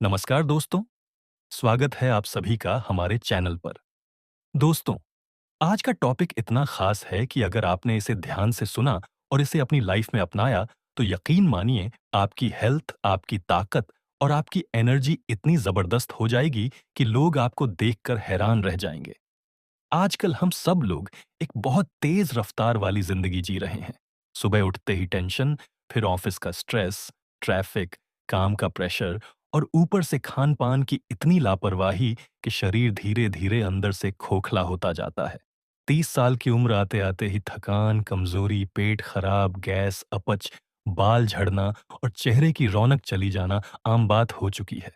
नमस्कार दोस्तों, स्वागत है आप सभी का हमारे चैनल पर। दोस्तों, आज का टॉपिक इतना खास है कि अगर आपने इसे ध्यान से सुना और इसे अपनी लाइफ में अपनाया, तो यकीन मानिए आपकी हेल्थ, आपकी ताकत और आपकी एनर्जी इतनी जबरदस्त हो जाएगी कि लोग आपको देखकर हैरान रह जाएंगे। आजकल हम सब लोग एक बहुत तेज रफ्तार वाली जिंदगी जी रहे हैं। सुबह उठते ही टेंशन, फिर ऑफिस का स्ट्रेस, ट्रैफिक, काम का प्रेशर और ऊपर से खान पान की इतनी लापरवाही कि शरीर धीरे धीरे अंदर से खोखला होता जाता है। 30 साल की उम्र आते आते ही थकान, कमजोरी, पेट खराब, गैस, अपच, बाल झड़ना और चेहरे की रौनक चली जाना आम बात हो चुकी है।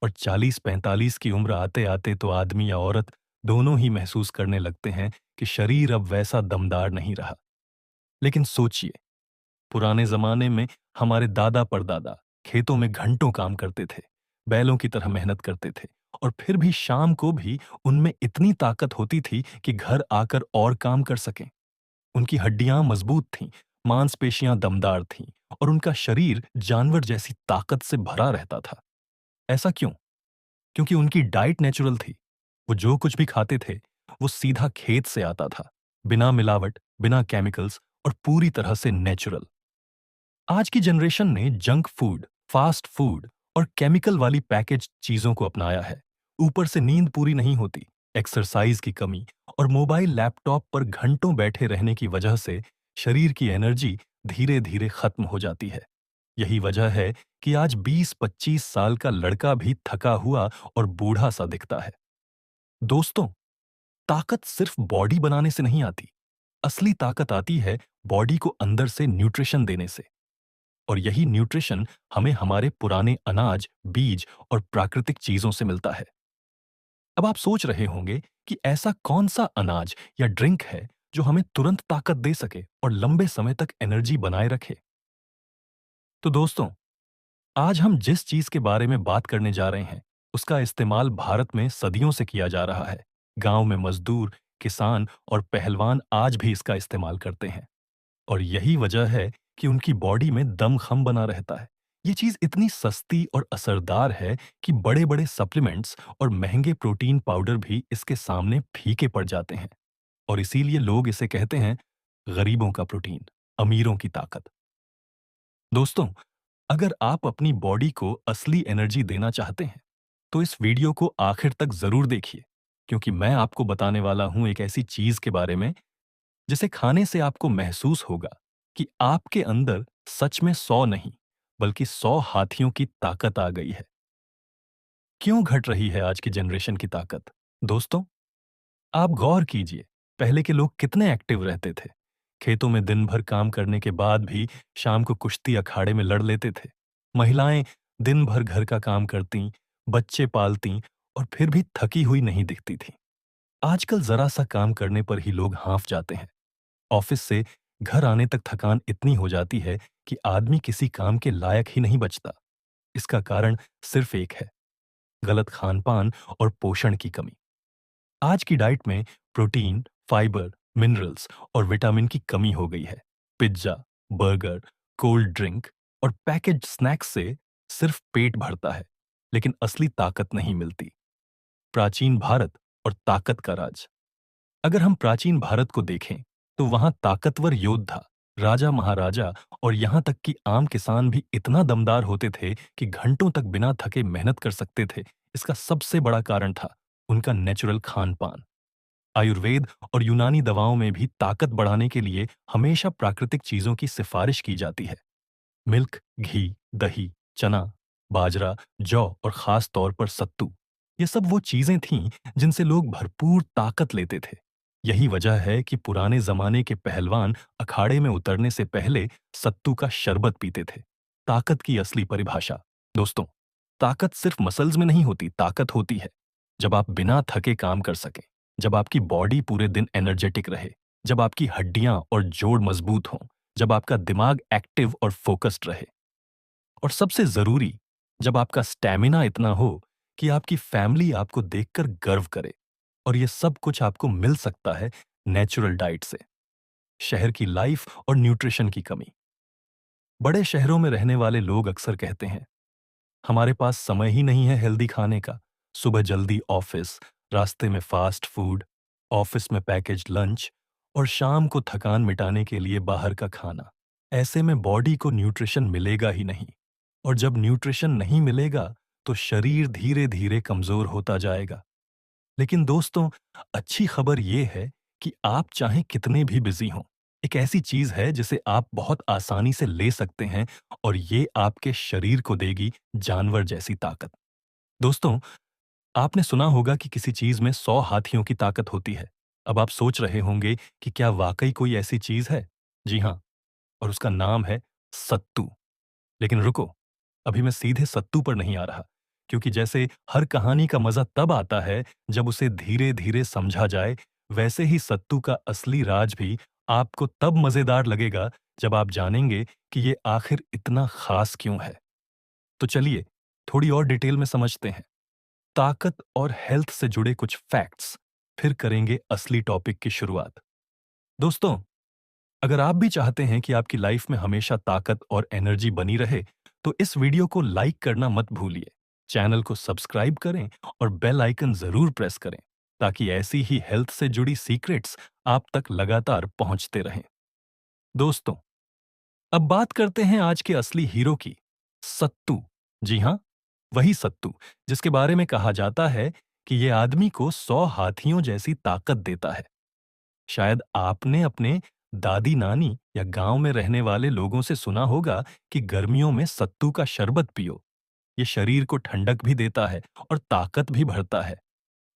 और 40-45 की उम्र आते आते तो आदमी या औरत दोनों ही महसूस करने लगते हैं कि शरीर अब वैसा दमदार नहीं रहा। लेकिन सोचिए, पुराने जमाने में हमारे दादा परदादा खेतों में घंटों काम करते थे, बैलों की तरह मेहनत करते थे, और फिर भी शाम को भी उनमें इतनी ताकत होती थी कि घर आकर और काम कर सकें। उनकी हड्डियां मजबूत थीं, मांसपेशियां दमदार थीं, और उनका शरीर जानवर जैसी ताकत से भरा रहता था। ऐसा क्यों? क्योंकि उनकी डाइट नेचुरल थी। वो जो कुछ भी खाते थे, वो सीधा खेत से आता था, बिना मिलावट, बिना केमिकल्स और पूरी तरह से नेचुरल। आज की जनरेशन ने जंक फूड, फास्ट फूड और केमिकल वाली पैकेज चीजों को अपनाया है। ऊपर से नींद पूरी नहीं होती, एक्सरसाइज की कमी और मोबाइल लैपटॉप पर घंटों बैठे रहने की वजह से शरीर की एनर्जी धीरे धीरे खत्म हो जाती है। यही वजह है कि आज 20-25 साल का लड़का भी थका हुआ और बूढ़ा सा दिखता है। दोस्तों, ताकत सिर्फ बॉडी बनाने से नहीं आती। असली ताकत आती है बॉडी को अंदर से न्यूट्रिशन देने से। और यही न्यूट्रिशन हमें हमारे पुराने अनाज, बीज और प्राकृतिक चीजों से मिलता है। अब आप सोच रहे होंगे कि ऐसा कौन सा अनाज या ड्रिंक है जो हमें तुरंत ताकत दे सके और लंबे समय तक एनर्जी बनाए रखे। तो दोस्तों, आज हम जिस चीज के बारे में बात करने जा रहे हैं, उसका इस्तेमाल भारत में सदियों से किया जा रहा है। गांव में मजदूर, किसान और पहलवान आज भी इसका इस्तेमाल करते हैं। और यही वजह है कि उनकी बॉडी में दम-खम बना रहता है। ये चीज इतनी सस्ती और असरदार है कि बड़े-बड़े सप्लीमेंट्स और महंगे प्रोटीन पाउडर भी इसके सामने फीके पड़ जाते हैं। और इसीलिए लोग इसे कहते हैं गरीबों का प्रोटीन, अमीरों की ताकत। दोस्तों, अगर आप अपनी बॉडी को असली एनर्जी देना चाहते हैं, तो इस वीडियो को आखिर तक जरूर देखिए, क्योंकि मैं आपको बताने वाला हूं एक ऐसी चीज के बारे में जिसे खाने से आपको महसूस होगा कि आपके अंदर सच में 100 नहीं, बल्कि 100 हाथियों की ताकत आ गई है। क्यों घट रही है आज की जनरेशन की ताकत? दोस्तों, आप गौर कीजिए, पहले के लोग कितने एक्टिव रहते थे। खेतों में दिन भर काम करने के बाद भी शाम को कुश्ती अखाड़े में लड़ लेते थे। महिलाएं दिन भर घर का काम करती, बच्चे पालती, और फिर भी थकी हुई नहीं दिखती थी। आजकल जरा सा काम करने पर ही लोग हांफ जाते हैं। ऑफिस से घर आने तक थकान इतनी हो जाती है कि आदमी किसी काम के लायक ही नहीं बचता। इसका कारण सिर्फ एक है, गलत खान-पान और पोषण की कमी। आज की डाइट में प्रोटीन, फाइबर, मिनरल्स और विटामिन की कमी हो गई है। पिज्जा, बर्गर, कोल्ड ड्रिंक और पैकेज्ड स्नैक्स से सिर्फ पेट भरता है, लेकिन असली ताकत नहीं मिलती। प्राचीन भारत और ताकत का राज। अगर हम प्राचीन भारत को देखें, तो वहां ताकतवर योद्धा, राजा महाराजा और यहां तक कि आम किसान भी इतना दमदार होते थे कि घंटों तक बिना थके मेहनत कर सकते थे। इसका सबसे बड़ा कारण था उनका नेचुरल खान पान। आयुर्वेद और यूनानी दवाओं में भी ताकत बढ़ाने के लिए हमेशा प्राकृतिक चीजों की सिफारिश की जाती है। मिल्क, घी, दही, चना, बाजरा, जौ और खास तौर पर सत्तू, ये सब वो चीजें थीं जिनसे लोग भरपूर ताकत लेते थे। यही वजह है कि पुराने जमाने के पहलवान अखाड़े में उतरने से पहले सत्तू का शरबत पीते थे। ताकत की असली परिभाषा। दोस्तों, ताकत सिर्फ मसल्स में नहीं होती, ताकत होती है जब आप बिना थके काम कर सकें, जब आपकी बॉडी पूरे दिन एनर्जेटिक रहे, जब आपकी हड्डियां और जोड़ मजबूत हों, जब आपका दिमाग एक्टिव और फोकस्ड रहे, और सबसे जरूरी, जब आपका स्टैमिना इतना हो कि आपकी फैमिली आपको देखकर गर्व करे। और ये सब कुछ आपको मिल सकता है नेचुरल डाइट से। शहर की लाइफ और न्यूट्रिशन की कमी। बड़े शहरों में रहने वाले लोग अक्सर कहते हैं, हमारे पास समय ही नहीं है हेल्दी खाने का। सुबह जल्दी ऑफिस, रास्ते में फास्ट फूड, ऑफिस में पैकेज लंच और शाम को थकान मिटाने के लिए बाहर का खाना। ऐसे में बॉडी को न्यूट्रिशन मिलेगा ही नहीं। और जब न्यूट्रिशन नहीं मिलेगा, तो शरीर धीरे-धीरे कमज़ोर होता जाएगा। लेकिन दोस्तों, अच्छी खबर ये है कि आप चाहे कितने भी बिज़ी हों, एक ऐसी चीज़ है जिसे आप बहुत आसानी से ले सकते हैं और ये आपके शरीर को देगी जानवर जैसी ताकत। दोस्तों, आपने सुना होगा कि किसी चीज़ में 100 हाथियों की ताकत होती है। अब आप सोच रहे होंगे कि क्या वाक़ई कोई ऐसी चीज़ है? जी हाँ, और उसका नाम है सत्तू। लेकिन रुको, अभी मैं सीधे सत्तू पर नहीं आ रहा, क्योंकि जैसे हर कहानी का मज़ा तब आता है जब उसे धीरे-धीरे समझा जाए, वैसे ही सत्तू का असली राज भी आपको तब मज़ेदार लगेगा जब आप जानेंगे कि ये आखिर इतना ख़ास क्यों है। तो चलिए, थोड़ी और डिटेल में समझते हैं। ताकत और हेल्थ से जुड़े कुछ फैक्ट्स, फिर करेंगे असली टॉपिक की शुरुआत। दोस्तों, अगर आप भी चाहते हैं कि आपकी लाइफ में हमेशा ताकत और एनर्जी बनी रहे, तो इस वीडियो को लाइक करना मत भूलिए। चैनल को सब्सक्राइब करें और बेल आइकन जरूर प्रेस करें, ताकि ऐसी ही हेल्थ से जुड़ी सीक्रेट्स आप तक लगातार पहुंचते रहें। दोस्तों, अब बात करते हैं आज के असली हीरो की, सत्तू। जी हाँ, वही सत्तू जिसके बारे में कहा जाता है कि ये आदमी को 100 हाथियों जैसी ताकत देता है। शायद आपने अपने दादी नानी या गांव में रहने वाले लोगों से सुना होगा कि गर्मियों में सत्तू का शरबत पियो। ये शरीर को ठंडक भी देता है और ताकत भी भरता है।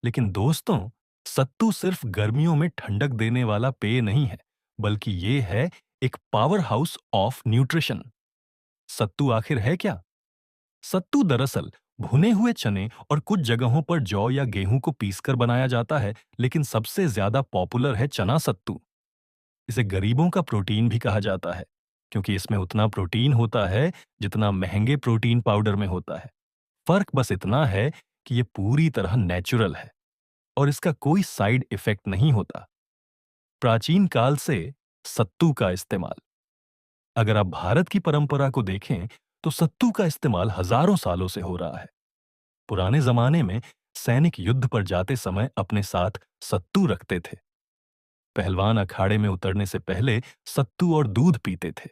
लेकिन दोस्तों, सत्तू सिर्फ गर्मियों में ठंडक देने वाला पेय नहीं है, बल्कि ये है एक पावर हाउस ऑफ न्यूट्रिशन। सत्तू आखिर है क्या? सत्तू दरअसल भुने हुए चने और कुछ जगहों पर जौ या गेहूं को पीसकर बनाया जाता है, लेकिन सबसे ज्यादा पॉपुलर है चना सत्तू। इसे गरीबों का प्रोटीन भी कहा जाता है, क्योंकि इसमें उतना प्रोटीन होता है जितना महंगे प्रोटीन पाउडर में होता है। फर्क बस इतना है कि ये पूरी तरह नेचुरल है और इसका कोई साइड इफेक्ट नहीं होता। प्राचीन काल से सत्तू का इस्तेमाल, अगर आप भारत की परंपरा को देखें, तो सत्तू का इस्तेमाल हजारों सालों से हो रहा है। पुराने जमाने में सैनिक युद्ध पर जाते समय अपने साथ सत्तू रखते थे। पहलवान अखाड़े में उतरने से पहले सत्तू और दूध पीते थे।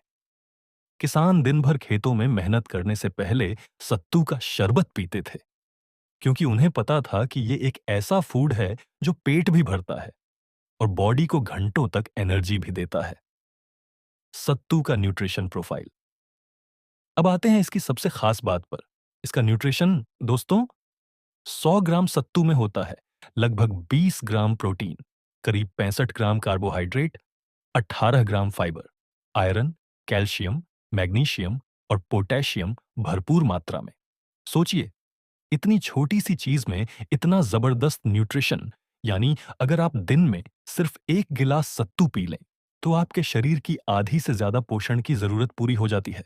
किसान दिन भर खेतों में मेहनत करने से पहले सत्तू का शरबत पीते थे, क्योंकि उन्हें पता था कि ये एक ऐसा फूड है जो पेट भी भरता है और बॉडी को घंटों तक एनर्जी भी देता है। सत्तू का न्यूट्रिशन प्रोफाइल। अब आते हैं इसकी सबसे खास बात पर। इसका न्यूट्रिशन दोस्तों, 100 ग्राम सत्तू में होता है लगभग 20 ग्राम प्रोटीन, करीब 65 ग्राम कार्बोहाइड्रेट, 18 ग्राम फाइबर, आयरन, कैल्शियम, मैग्नीशियम और पोटेशियम भरपूर मात्रा में। सोचिए, इतनी छोटी सी चीज में इतना जबरदस्त न्यूट्रिशन। यानी अगर आप दिन में सिर्फ 1 गिलास सत्तू पी लें, तो आपके शरीर की आधी से ज्यादा पोषण की जरूरत पूरी हो जाती है।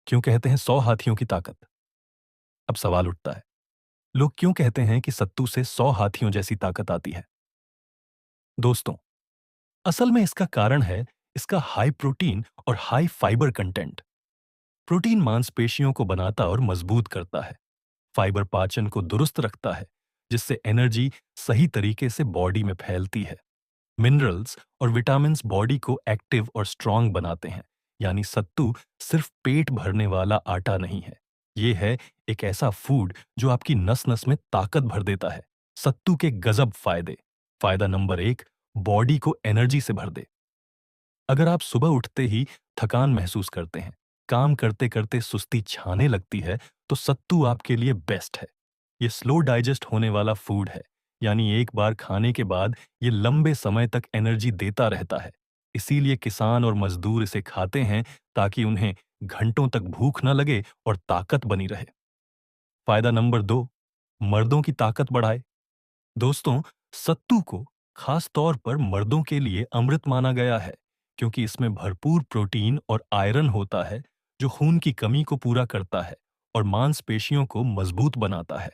क्यों कहते हैं 100 हाथियों की ताकत? अब सवाल उठता है, लोग क्यों कहते हैं कि सत्तू से 100 हाथियों जैसी ताकत आती है? दोस्तों, असल में इसका कारण है इसका हाई प्रोटीन और हाई फाइबर कंटेंट। प्रोटीन मांसपेशियों को बनाता और मजबूत करता है। फाइबर पाचन को दुरुस्त रखता है, जिससे एनर्जी सही तरीके से बॉडी में फैलती है। मिनरल्स और विटामिन्स बॉडी को एक्टिव और स्ट्रांग बनाते हैं। यानी सत्तू सिर्फ पेट भरने वाला आटा नहीं है, ये है एक ऐसा फूड जो आपकी नस नस में ताकत भर देता है। सत्तू के गजब फायदे। फायदा नंबर 1, बॉडी को एनर्जी से भर दे। अगर आप सुबह उठते ही थकान महसूस करते हैं, काम करते करते सुस्ती छाने लगती है, तो सत्तू आपके लिए बेस्ट है। ये स्लो डाइजेस्ट होने वाला फूड है, यानी एक बार खाने के बाद ये लंबे समय तक एनर्जी देता रहता है। इसीलिए किसान और मजदूर इसे खाते हैं, ताकि उन्हें घंटों तक भूख न लगे और ताकत बनी रहे। फायदा नंबर 2, मर्दों की ताकत बढ़ाए। दोस्तों, सत्तू को खास तौर पर मर्दों के लिए अमृत माना गया है, क्योंकि इसमें भरपूर प्रोटीन और आयरन होता है, जो खून की कमी को पूरा करता है और मांसपेशियों को मजबूत बनाता है।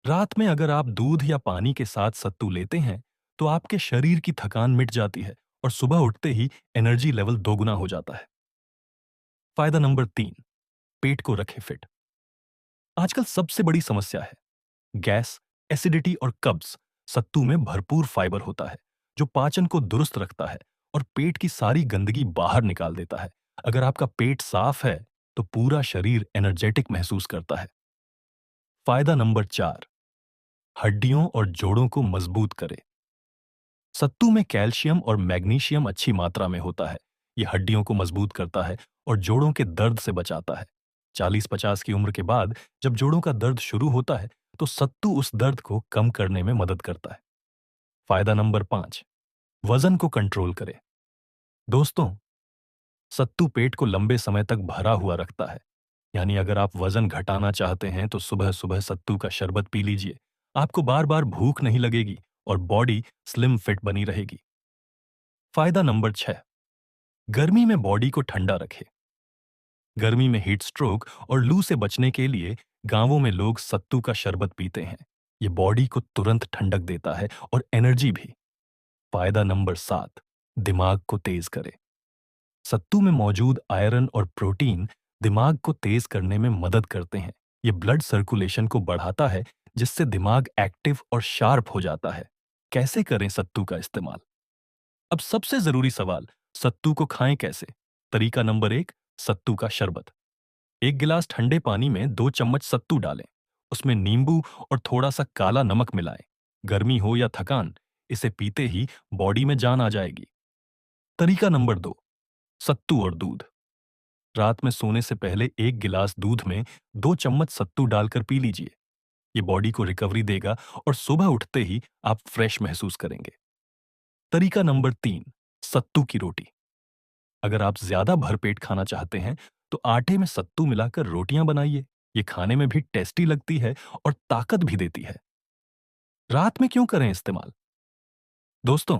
रात में अगर आप दूध या पानी के साथ सत्तू लेते हैं, तो आपके शरीर की थकान मिट जाती है और सुबह उठते ही एनर्जी लेवल दोगुना हो जाता है। फायदा नंबर 3, पेट को रखे फिट। आजकल सबसे बड़ी समस्या है गैस, एसिडिटी और कब्ज। सत्तू में भरपूर फाइबर होता है, जो पाचन को दुरुस्त रखता है और पेट की सारी गंदगी बाहर निकाल देता है। अगर आपका पेट साफ है, तो पूरा शरीर एनर्जेटिक महसूस करता है। फायदा नंबर 4, हड्डियों और जोड़ों को मजबूत करे। सत्तू में कैल्शियम और मैग्नीशियम अच्छी मात्रा में होता है। ये हड्डियों को मजबूत करता है और जोड़ों के दर्द से बचाता है। 40-50 की उम्र के बाद जब जोड़ों का दर्द शुरू होता है, तो सत्तू उस दर्द को कम करने में मदद करता है। फायदा नंबर 5, वजन को कंट्रोल करे। दोस्तों, सत्तू पेट को लंबे समय तक भरा हुआ रखता है। यानी अगर आप वजन घटाना चाहते हैं, तो सुबह-सुबह सत्तू का शरबत पी लीजिए। आपको बार-बार भूख नहीं लगेगी और बॉडी स्लिम फिट बनी रहेगी। फायदा नंबर 6, गर्मी में बॉडी को ठंडा रखे। गर्मी में हीट स्ट्रोक और लू से बचने के लिए गांवों में लोग सत्तू का शरबत पीते हैं। ये बॉडी को तुरंत ठंडक देता है और एनर्जी भी। फायदा नंबर 7, दिमाग को तेज करे। सत्तू में मौजूद आयरन और प्रोटीन दिमाग को तेज करने में मदद करते हैं। ये ब्लड सर्कुलेशन को बढ़ाता है, जिससे दिमाग एक्टिव और शार्प हो जाता है। कैसे करें सत्तू का इस्तेमाल? अब सबसे जरूरी सवाल, सत्तू को खाएं कैसे? तरीका नंबर 1, सत्तू का शरबत। 1 गिलास ठंडे पानी में 2 चम्मच सत्तू डालें। उसमें नींबू और थोड़ा सा काला नमक मिलाएं। गर्मी हो या थकान, इसे पीते ही बॉडी में जान आ जाएगी। तरीका नंबर 2, सत्तू और दूध। रात में सोने से पहले 1 गिलास दूध में 2 चम्मच सत्तू डालकर पी लीजिए। ये बॉडी को रिकवरी देगा और सुबह उठते ही आप फ्रेश महसूस करेंगे। तरीका नंबर 3, सत्तू की रोटी। अगर आप ज्यादा भरपेट खाना चाहते हैं, तो आटे में सत्तू मिलाकर रोटियां बनाइए। ये खाने में भी टेस्टी लगती है और ताकत भी देती है। रात में क्यों करें इस्तेमाल? दोस्तों,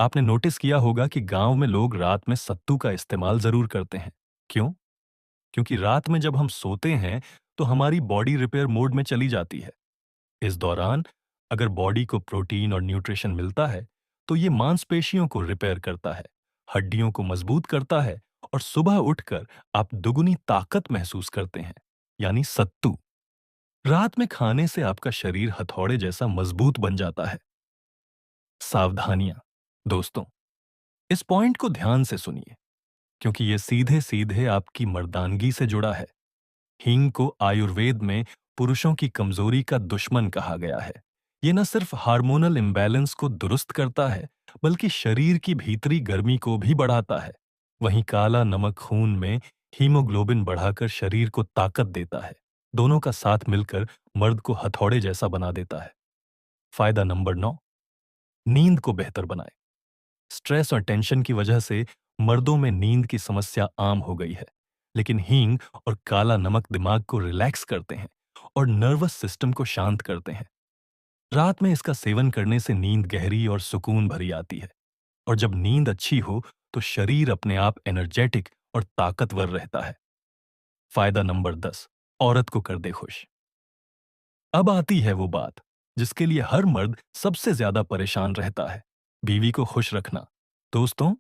आपने नोटिस किया होगा कि गांव में लोग रात में सत्तू का इस्तेमाल जरूर करते हैं। क्यों? क्योंकि रात में जब हम सोते हैं, तो हमारी बॉडी रिपेयर मोड में चली जाती है। इस दौरान अगर बॉडी को प्रोटीन और न्यूट्रिशन मिलता है, तो ये मांसपेशियों को रिपेयर करता है, हड्डियों को मजबूत करता है और सुबह उठकर आप दुगुनी ताकत महसूस करते हैं। यानी सत्तू रात में खाने से आपका शरीर हथौड़े जैसा मजबूत बन जाता है। सावधानियां, दोस्तों, इस पॉइंट को ध्यान से सुनिए, क्योंकि ये सीधे सीधे आपकी मर्दानगी से जुड़ा है। हींग को आयुर्वेद में पुरुषों की कमजोरी का दुश्मन कहा गया है। ये न सिर्फ हार्मोनल इम्बैलेंस को दुरुस्त करता है, बल्कि शरीर की भीतरी गर्मी को भी बढ़ाता है। वहीं काला नमक खून में हीमोग्लोबिन बढ़ाकर शरीर को ताकत देता है। दोनों का साथ मिलकर मर्द को हथौड़े जैसा बना देता है। फायदा नंबर 9, नींद को बेहतर बनाए। स्ट्रेस और टेंशन की वजह से मर्दों में नींद की समस्या आम हो गई है, लेकिन हींग और काला नमक दिमाग को रिलैक्स करते हैं और नर्वस सिस्टम को शांत करते हैं। रात में इसका सेवन करने से नींद गहरी और सुकून भरी आती है, और जब नींद अच्छी हो, तो शरीर अपने आप एनर्जेटिक और ताकतवर रहता है। फायदा नंबर 10, औरत को कर दे खुश। अब आती है वो बात जिसके लिए हर मर्द सबसे ज्यादा परेशान रहता है, बीवी को खुश रखना। दोस्तों,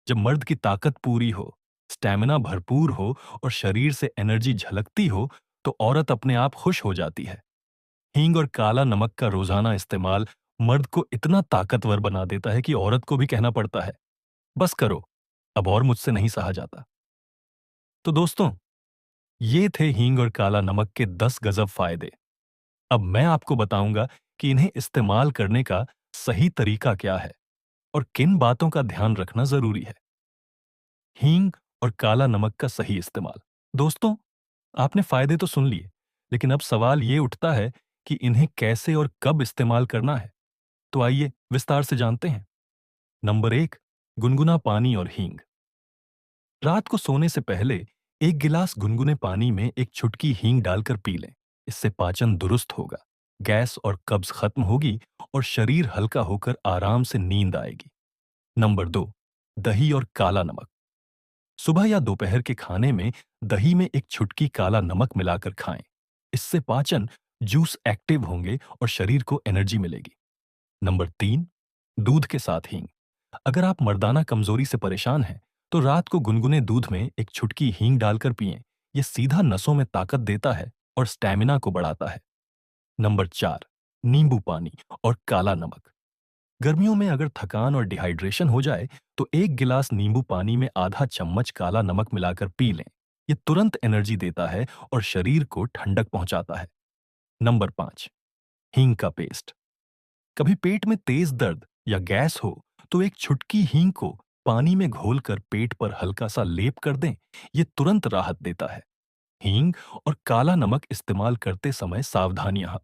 जब मर्द की ताकत पूरी हो, स्टैमिना भरपूर हो और शरीर से एनर्जी झलकती हो, तो औरत अपने आप खुश हो जाती है। हींग और काला नमक का रोजाना इस्तेमाल मर्द को इतना ताकतवर बना देता है कि औरत को भी कहना पड़ता है, बस करो, अब और मुझसे नहीं सहा जाता। तो दोस्तों, ये थे हींग और काला नमक के 10 गजब फायदे। अब मैं आपको बताऊंगा कि इन्हें इस्तेमाल करने का सही तरीका क्या है और किन बातों का ध्यान रखना जरूरी है। हींग और काला नमक का सही इस्तेमाल। दोस्तों, आपने फायदे तो सुन लिए, लेकिन अब सवाल ये उठता है कि इन्हें कैसे और कब इस्तेमाल करना है। तो आइए विस्तार से जानते हैं। नंबर 1, गुनगुना पानी और हींग। रात को सोने से पहले 1 गिलास गुनगुने पानी में एक चुटकी हींग डालकर पी लें। इससे पाचन दुरुस्त होगा, गैस और कब्ज खत्म होगी और शरीर हल्का होकर आराम से नींद आएगी। नंबर 2, दही और काला नमक। सुबह या दोपहर के खाने में दही में एक चुटकी काला नमक मिलाकर खाएं। इससे पाचन जूस एक्टिव होंगे और शरीर को एनर्जी मिलेगी। नंबर 3, दूध के साथ हींग। अगर आप मर्दाना कमजोरी से परेशान हैं, तो रात को गुनगुने दूध में एक चुटकी हींग डालकर पिएं। यह सीधा नसों में ताकत देता है और स्टैमिना को बढ़ाता है। नंबर 4, नींबू पानी और काला नमक। गर्मियों में अगर थकान और डिहाइड्रेशन हो जाए तो एक गिलास नींबू पानी में आधा चम्मच काला नमक मिलाकर पी लें। ये तुरंत एनर्जी देता है और शरीर को ठंडक पहुंचाता है। नंबर 5, हींग का पेस्ट। कभी पेट में तेज दर्द या गैस हो तो एक छुटकी हींग को पानी में घोलकर पेट पर हल्का सा लेप कर दें। ये तुरंत राहत देता है। हींग और काला नमक इस्तेमाल करते समय सावधानियां।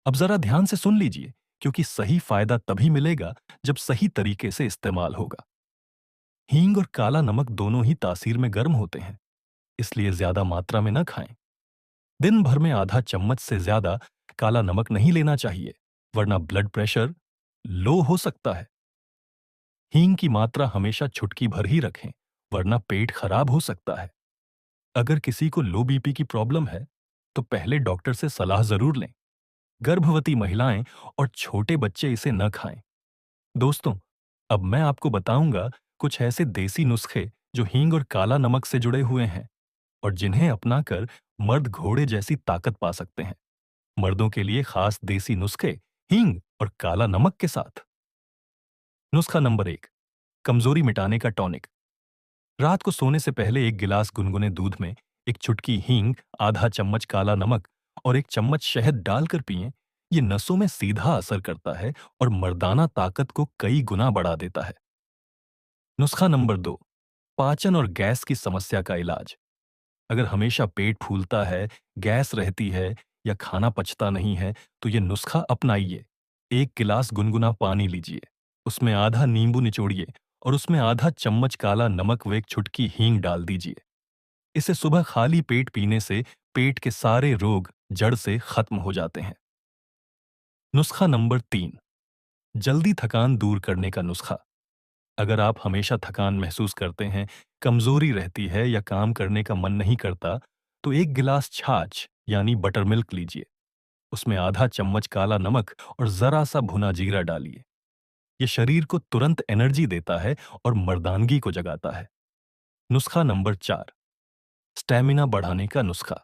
अब जरा ध्यान से सुन लीजिए, क्योंकि सही फायदा तभी मिलेगा जब सही तरीके से इस्तेमाल होगा। हींग और काला नमक दोनों ही तासीर में गर्म होते हैं, इसलिए ज्यादा मात्रा में न खाएं। दिन भर में आधा चम्मच से ज्यादा काला नमक नहीं लेना चाहिए, वरना ब्लड प्रेशर लो हो सकता है। हींग की मात्रा हमेशा चुटकी भर ही रखें, वरना पेट खराब हो सकता है। अगर किसी को लो बीपी की प्रॉब्लम है, तो पहले डॉक्टर से सलाह जरूर लें। गर्भवती महिलाएं और छोटे बच्चे इसे न खाएं। दोस्तों, अब मैं आपको बताऊंगा कुछ ऐसे देसी नुस्खे जो हींग और काला नमक से जुड़े हुए हैं और जिन्हें अपनाकर मर्द घोड़े जैसी ताकत पा सकते हैं। मर्दों के लिए खास देसी नुस्खे हींग और काला नमक के साथ। नुस्खा नंबर 1, कमजोरी मिटाने का टॉनिक। रात को सोने से पहले एक गिलास गुनगुने दूध में एक चुटकी हींग, आधा चम्मच काला नमक और एक चम्मच शहद डालकर पिएं। ये नसों में सीधा असर करता है और मर्दाना ताकत को कई गुना बढ़ा देता है। नुस्खा नंबर 2, पाचन और गैस की समस्या का इलाज। अगर हमेशा पेट फूलता है, गैस रहती है या खाना पचता नहीं है, तो ये नुस्खा अपनाइए। एक गिलास गुनगुना पानी लीजिए, उसमें आधा नींबू निचोड़िए और उसमें आधा चम्मच काला नमक व एक चुटकी हींग डाल दीजिए। इसे सुबह खाली पेट पीने से पेट के सारे रोग जड़ से खत्म हो जाते हैं। नुस्खा नंबर 3, जल्दी थकान दूर करने का नुस्खा। अगर आप हमेशा थकान महसूस करते हैं, कमजोरी रहती है या काम करने का मन नहीं करता, तो एक गिलास छाछ यानी बटर मिल्क लीजिए। उसमें आधा चम्मच काला नमक और जरा सा भुना जीरा डालिए। यह शरीर को तुरंत एनर्जी देता है और मर्दानगी को जगाता है। नुस्खा नंबर 4, स्टैमिना बढ़ाने का नुस्खा।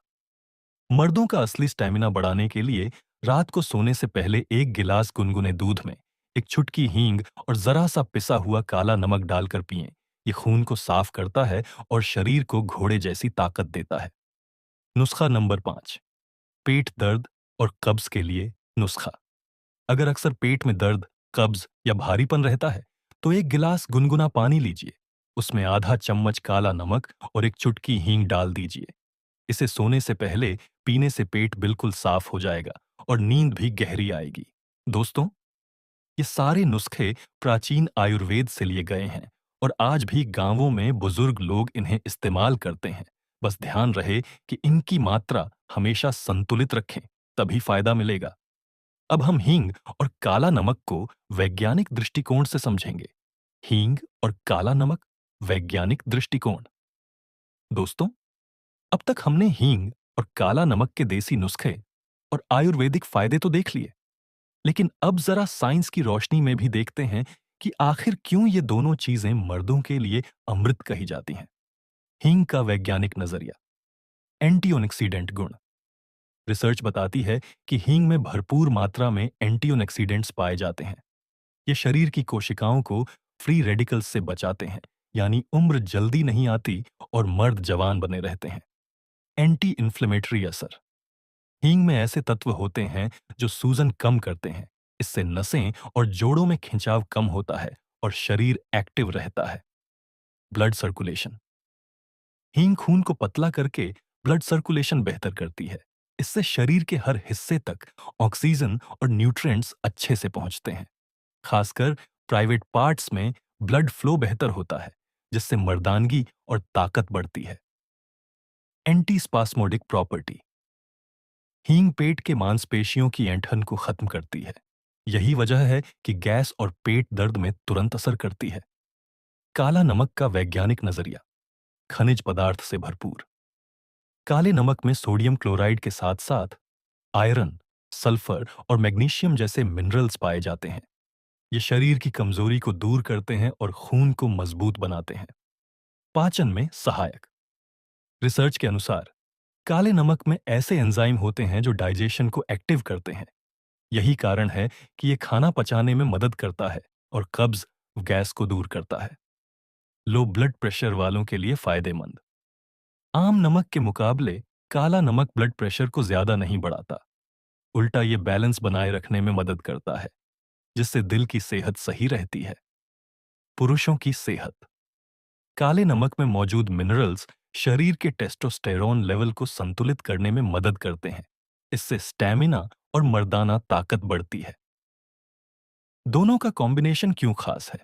मर्दों का असली स्टैमिना बढ़ाने के लिए रात को सोने से पहले एक गिलास गुनगुने दूध में एक चुटकी हींग और जरा सा पिसा हुआ काला नमक डालकर पिएं। ये खून को साफ करता है और शरीर को घोड़े जैसी ताकत देता है। नुस्खा नंबर 5, पेट दर्द और कब्ज के लिए नुस्खा। अगर अक्सर पेट में दर्द, कब्ज या भारीपन रहता है, तो एक गिलास गुनगुना पानी लीजिए। उसमें आधा चम्मच काला नमक और एक चुटकी हींग डाल दीजिए। इसे सोने से पहले पीने से पेट बिल्कुल साफ हो जाएगा और नींद भी गहरी आएगी। दोस्तों, ये सारे नुस्खे प्राचीन आयुर्वेद से लिए गए हैं और आज भी गांवों में बुजुर्ग लोग इन्हें इस्तेमाल करते हैं। बस ध्यान रहे कि इनकी मात्रा हमेशा संतुलित रखें, तभी फायदा मिलेगा। अब हम हींग और काला नमक को वैज्ञानिक दृष्टिकोण से समझेंगे। हींग और काला नमक, वैज्ञानिक दृष्टिकोण। दोस्तों, अब तक हमने हींग और काला नमक के देसी नुस्खे और आयुर्वेदिक फायदे तो देख लिए, लेकिन अब जरा साइंस की रोशनी में भी देखते हैं कि आखिर क्यों ये दोनों चीजें मर्दों के लिए अमृत कही जाती हैं। हींग का वैज्ञानिक नजरिया। एंटीऑक्सीडेंट गुण। रिसर्च बताती है कि हींग में भरपूर मात्रा में एंटीऑक्सीडेंट्स पाए जाते हैं। ये शरीर की कोशिकाओं को फ्री रेडिकल्स से बचाते हैं, यानी उम्र जल्दी नहीं आती और मर्द जवान बने रहते हैं। एंटी इन्फ्लेमेटरी असर। हींग में ऐसे तत्व होते हैं जो सूजन कम करते हैं। इससे नसें और जोड़ों में खिंचाव कम होता है और शरीर एक्टिव रहता है। Blood circulation. हींग खून को पतला करके ब्लड सर्कुलेशन बेहतर करती है। इससे शरीर के हर हिस्से तक ऑक्सीजन और न्यूट्रिएंट्स अच्छे से पहुंचते हैं। खासकर प्राइवेट पार्ट्स में ब्लड फ्लो बेहतर होता है, जिससे मर्दानगी और ताकत बढ़ती है। Anti spasmodic property. हींग पेट के मांसपेशियों की ऐंठन को खत्म करती है। यही वजह है कि गैस और पेट दर्द में तुरंत असर करती है। काला नमक का वैज्ञानिक नजरिया। खनिज पदार्थ से भरपूर। काले नमक में सोडियम क्लोराइड के साथ साथ आयरन, सल्फर और मैग्नीशियम जैसे मिनरल्स पाए जाते हैं। ये शरीर की कमजोरी को दूर करते हैं और खून को मजबूत बनाते हैं। पाचन में सहायक। रिसर्च के अनुसार काले नमक में ऐसे एंजाइम होते हैं जो डाइजेशन को एक्टिव करते हैं। यही कारण है कि ये खाना पचाने में मदद करता है और कब्ज, गैस को दूर करता है। लो ब्लड प्रेशर वालों के लिए फायदेमंद। आम नमक के मुकाबले काला नमक ब्लड प्रेशर को ज्यादा नहीं बढ़ाता। उल्टा ये बैलेंस बनाए रखने में मदद करता है, जिससे दिल की सेहत सही रहती है। पुरुषों की सेहत। काले नमक में मौजूद मिनरल्स शरीर के टेस्टोस्टेरोन लेवल को संतुलित करने में मदद करते हैं। इससे स्टैमिना और मर्दाना ताकत बढ़ती है। दोनों का कॉम्बिनेशन क्यों खास है?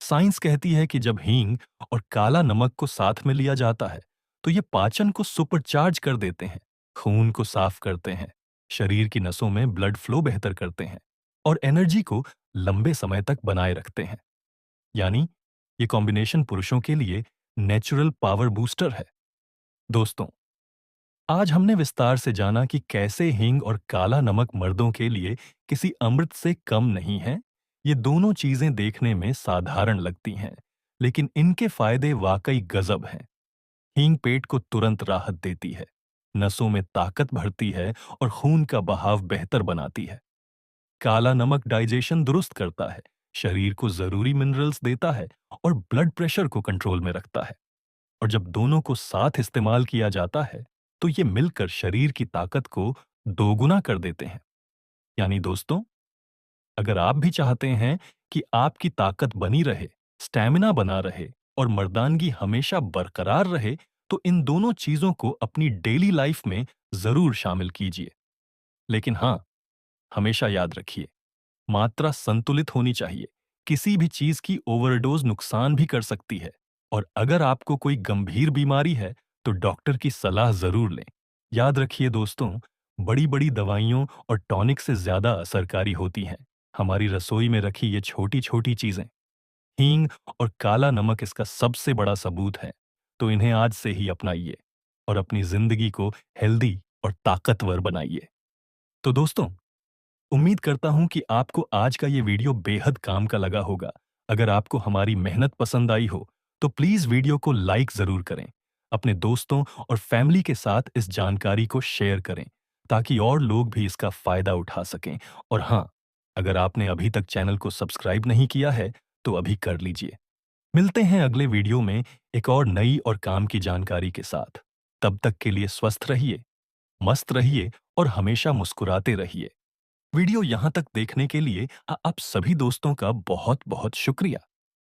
साइंस कहती है कि जब हींग और काला नमक को साथ में लिया जाता है, तो ये पाचन को सुपरचार्ज कर देते हैं, खून को साफ करते हैं, शरीर की नसों में ब्लड फ्लो बेहतर करते हैं और एनर्जी को लंबे समय तक बनाए रखते हैं। यानी ये कॉम्बिनेशन पुरुषों के लिए नेचुरल पावर बूस्टर है। दोस्तों, आज हमने विस्तार से जाना कि कैसे हींग और काला नमक मर्दों के लिए किसी अमृत से कम नहीं है। ये दोनों चीजें देखने में साधारण लगती हैं, लेकिन इनके फायदे वाकई गजब हैं। हींग पेट को तुरंत राहत देती है, नसों में ताकत भरती है और खून का बहाव बेहतर बनाती है। काला नमक डाइजेशन दुरुस्त करता है, शरीर को जरूरी मिनरल्स देता है और ब्लड प्रेशर को कंट्रोल में रखता है। और जब दोनों को साथ इस्तेमाल किया जाता है, तो ये मिलकर शरीर की ताकत को दोगुना कर देते हैं। यानी दोस्तों, अगर आप भी चाहते हैं कि आपकी ताकत बनी रहे, स्टैमिना बना रहे और मर्दानगी हमेशा बरकरार रहे, तो इन दोनों चीजों को अपनी डेली लाइफ में जरूर शामिल कीजिए। लेकिन हां, हमेशा याद रखिए, मात्रा संतुलित होनी चाहिए। किसी भी चीज की ओवरडोज नुकसान भी कर सकती है और अगर आपको कोई गंभीर बीमारी है तो डॉक्टर की सलाह जरूर लें। याद रखिए दोस्तों, बड़ी बड़ी दवाइयों और टॉनिक से ज्यादा असरकारी होती हैं हमारी रसोई में रखी ये छोटी छोटी चीजें। हींग और काला नमक इसका सबसे बड़ा सबूत है। तो इन्हें आज से ही अपनाइए और अपनी जिंदगी को हेल्दी और ताकतवर बनाइए। तो दोस्तों, उम्मीद करता हूं कि आपको आज का ये वीडियो बेहद काम का लगा होगा। अगर आपको हमारी मेहनत पसंद आई हो, तो प्लीज वीडियो को लाइक जरूर करें। अपने दोस्तों और फैमिली के साथ इस जानकारी को शेयर करें, ताकि और लोग भी इसका फायदा उठा सकें। और हाँ, अगर आपने अभी तक चैनल को सब्सक्राइब नहीं किया है, तो अभी कर लीजिए। मिलते हैं अगले वीडियो में एक और नई और काम की जानकारी के साथ। तब तक के लिए स्वस्थ रहिए, मस्त रहिए और हमेशा मुस्कुराते रहिए। वीडियो यहाँ तक देखने के लिए आप सभी दोस्तों का बहुत बहुत शुक्रिया।